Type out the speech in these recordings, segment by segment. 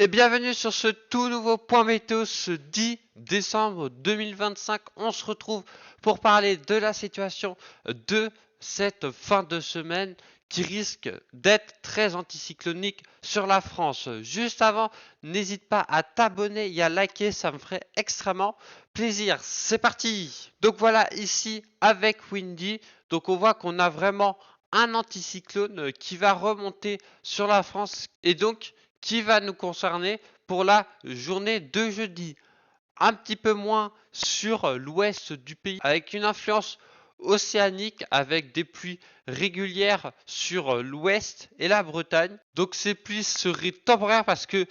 Et bienvenue sur ce tout nouveau point météo ce 10 décembre 2025. On se retrouve pour parler de la situation de cette fin de semaine qui risque d'être très anticyclonique sur la France. Juste avant, n'hésite pas à t'abonner et à liker, ça me ferait extrêmement plaisir. C'est parti! Donc voilà, ici avec Windy, donc on voit qu'on a vraiment un anticyclone qui va remonter sur la France et donc qui va nous concerner pour la journée de jeudi. Un petit peu moins sur l'ouest du pays avec une influence océanique avec des pluies régulières sur l'ouest et la Bretagne. Donc ces pluies seraient temporaires parce que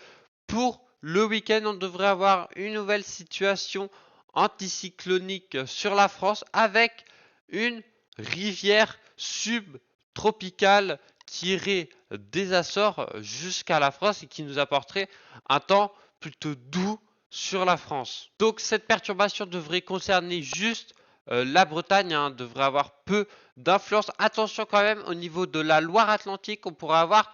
pour le week-end, on devrait avoir une nouvelle situation anticyclonique sur la France avec une rivière subtropicale qui irait des Açores jusqu'à la France et qui nous apporterait un temps plutôt doux sur la France. Donc cette perturbation devrait concerner juste la Bretagne, devrait avoir peu d'influence. Attention quand même au niveau de la Loire-Atlantique, on pourrait avoir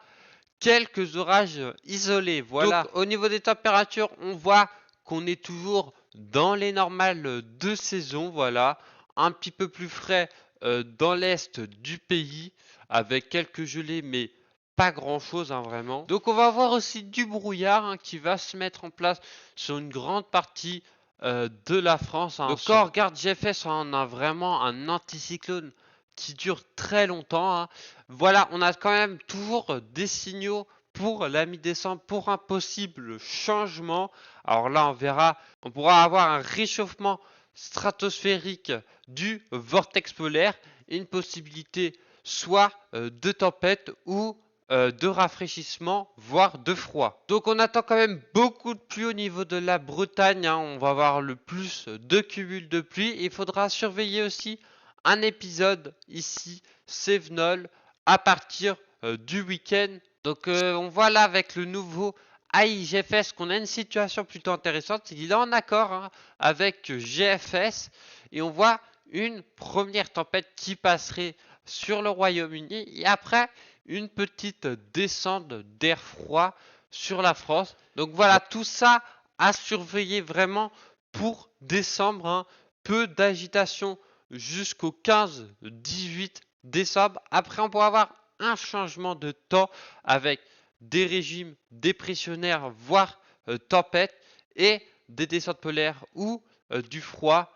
quelques orages isolés. Voilà. Donc, au niveau des températures, on voit qu'on est toujours dans les normales de saison. Voilà, un petit peu plus frais dans l'est du pays avec quelques gelées, mais pas grand chose vraiment. Donc on va avoir aussi du brouillard qui va se mettre en place sur une grande partie de la France. Donc quand on regarde GFS, on a vraiment un anticyclone qui dure très longtemps. Voilà, on a quand même toujours des signaux pour la mi-décembre, pour un possible changement. Alors là, on verra, on pourra avoir un réchauffement stratosphérique du vortex polaire et une possibilité soit de tempête ou de rafraîchissement, voire de froid. Donc on attend quand même beaucoup de pluie au niveau de la Bretagne. On va avoir le plus de cumuls de pluie. Il faudra surveiller aussi un épisode ici, Cévenol, à partir du week-end. Donc on voit là avec le nouveau AIGFS qu'on a une situation plutôt intéressante. Il est en accord avec GFS et on voit une première tempête qui passerait sur le Royaume-Uni et après une petite descente d'air froid sur la France. Donc voilà, tout ça à surveiller vraiment pour décembre. Peu d'agitation jusqu'au 15-18 décembre. Après, on pourra avoir un changement de temps avec des régimes dépressionnaires, voire tempêtes, et des descentes polaires ou du froid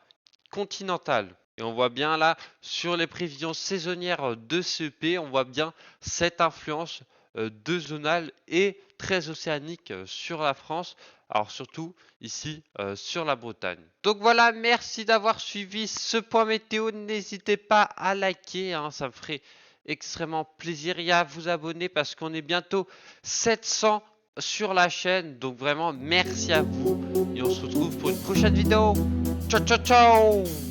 continental. Et on voit bien là, sur les prévisions saisonnières de CEP, on voit bien cette influence de zonale et très océanique sur la France. Alors surtout ici sur la Bretagne. Donc voilà, merci d'avoir suivi ce point météo. N'hésitez pas à liker, ça me ferait extrêmement plaisir et à vous abonner parce qu'on est bientôt 700 sur la chaîne. Donc vraiment, merci à vous et on se retrouve pour une prochaine vidéo. Ciao, ciao, ciao!